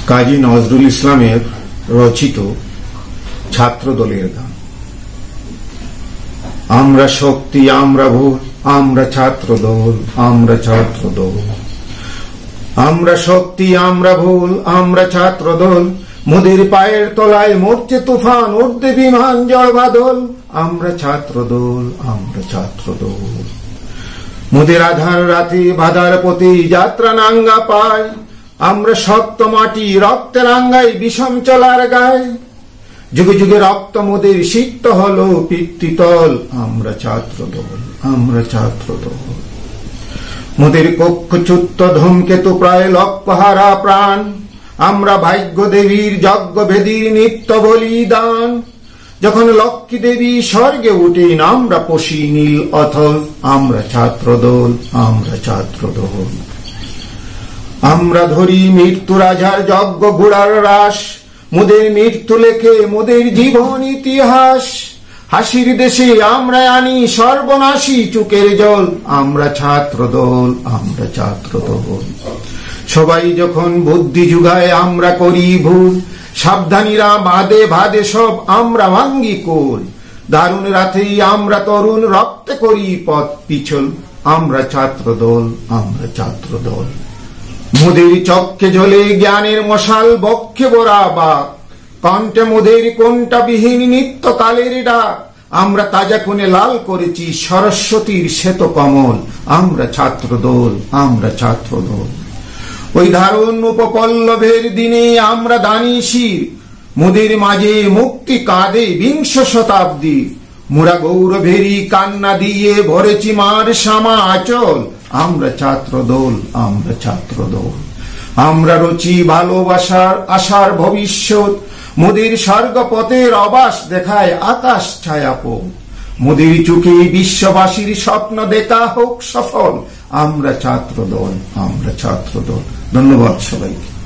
কাজী নজরুল ইসলামের রচিত ছাত্র দলের গান। আমরা শক্তি, আমরা ভোর, আমরা ছাত্র দল, আমরা ছাত্র দল। আমরা শক্তি, আমরা ভুল, আমরা ছাত্র দল। মোদের পায়ের তলায় মরছে তুফান, উঠবে বিমান জড় বাদল। আমরা ছাত্র দল, আমরা ছাত্র দল। মোদের আধার রাতে বাধার প্রতি যাত্রা নাঙ্গা পায়। আমরা শক্ত মাটি রক্তে রাঙ্গাই বিষম চলার গায়। যুগে যুগে রক্ত মোদের সিক্ত হলো পিতৃতল। আমরা ছাত্র দল, আমরা ছাত্র দল। মোদের কক্ষচ্যুত ধূমকেতু প্রায় লক্ষ্যহারা প্রাণ। আমরা ভাগ্য দেবীর যজ্ঞ ভেদীর নিত্য বলিদান। যখন লক্ষ্মী দেবী স্বর্গে উঠেন আমরা পশি নীল অথল। আমরা ছাত্র দল, আমরা ছাত্র দল। আমরা ধরি মৃত্যু রাজার যজ্ঞ ঘোড়ার রাস। মোদের মৃত্যু লেখে মোদের জীবন ইতিহাস। হাসির দেশে আমরা আনি সর্বনাশী চুকের জল। আমরা ছাত্র দল, আমরা ছাত্র দল। সবাই যখন বুদ্ধি যুগায় আমরা করি ভুল। সাবধানীরা বাদে ভাদে সব আমরা ভাঙ্গি কোল। দারুণ রাতেই আমরা তরুণ রক্তে করি পথ পিছল। আমরা ছাত্র দল, আমরা ছাত্র দল। মোদের চক্ষে জ্বলে জ্ঞানের মশাল, বক্ষে বরা বাক। কণ্ঠে মোদের কোনটা বিহীন নিত্যকালের ডাক। আমরা তাজা কোণে লাল করেছি সরস্বতীর শ্বেত কমল। আমরা ছাত্র দল, আমরা ছাত্র দল। ওই ধারণ উপপল্লবের দিনে আমরা দানি শির। মোদের মাঝে মুক্তি কাঁদে বিংশ শতাব্দী। মোরা গৌরবেরই কান্না দিয়ে ভরেছি মার শ্যামা আচল। আমরা ছাত্র দল, আমরা ছাত্র দল। আমরা রচি ভালোবাসার আশার ভবিষ্যৎ। মোদের স্বর্গপথের অবাস দেখায় আকাশ ছায়াপথ। মোদের চোখে বিশ্ববাসীর স্বপ্ন দেখা হোক সফল। আমরা ছাত্র দল, আমরা ছাত্র দল। ধন্যবাদ সবাইকে।